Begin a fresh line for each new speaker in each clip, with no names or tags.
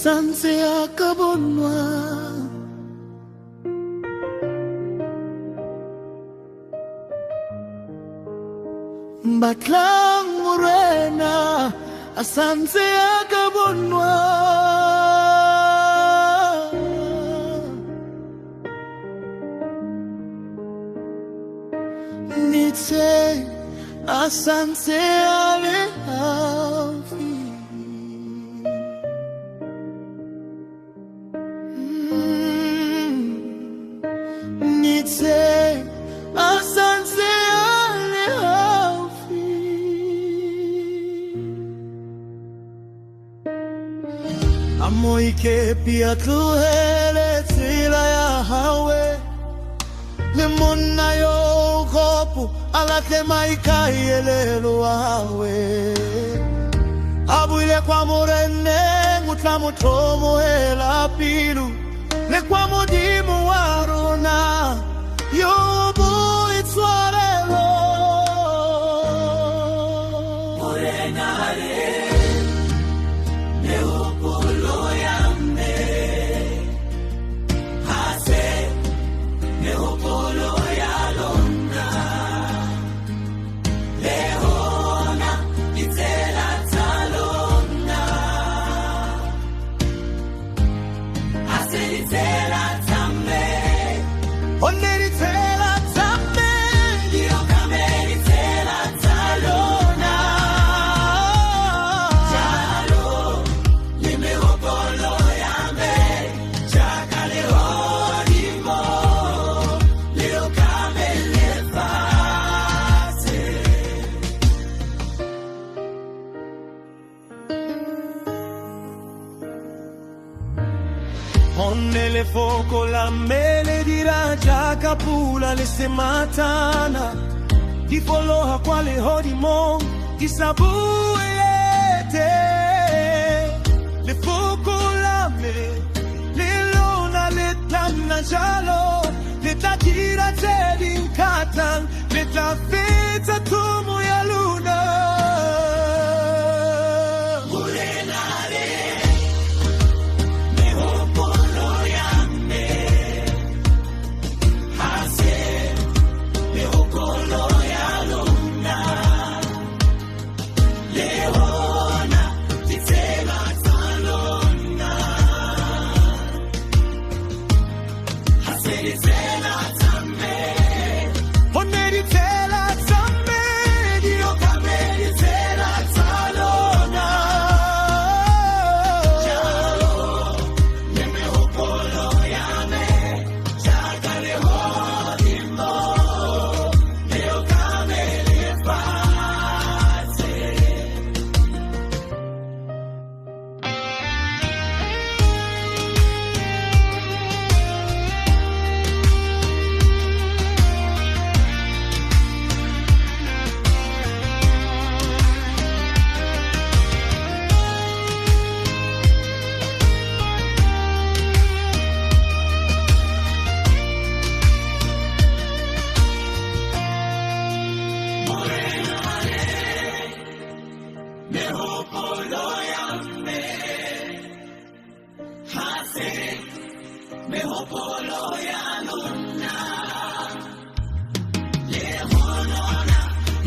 Asanse akabonwa Batlang Morena Asanse akabonwa Nitse Asanse ale hafi Nitse Asanse ale hafi Amoike pia tuhele tila ya hawe Lemona yo kopu alate maika yelelo wawe Abuile kwa morene ngutla mutomo hela pilu Le kwa modimu warona yobu itwarelo Morena le neopolo yambe Hase neopolo yalona Leona itela talona Hase itela tambe Oneri itela tambe Dio kameri itela talona Chalo limeopolo yambe Chakale hodimo Leo kamele fase Onele foco la mele di raja kapula le sematana Di foloha quale hodimo Di sabuete Le foco la me Le lona le tanna jalo Le takira te linkatan Le ta feta tumu ya luna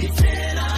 Itela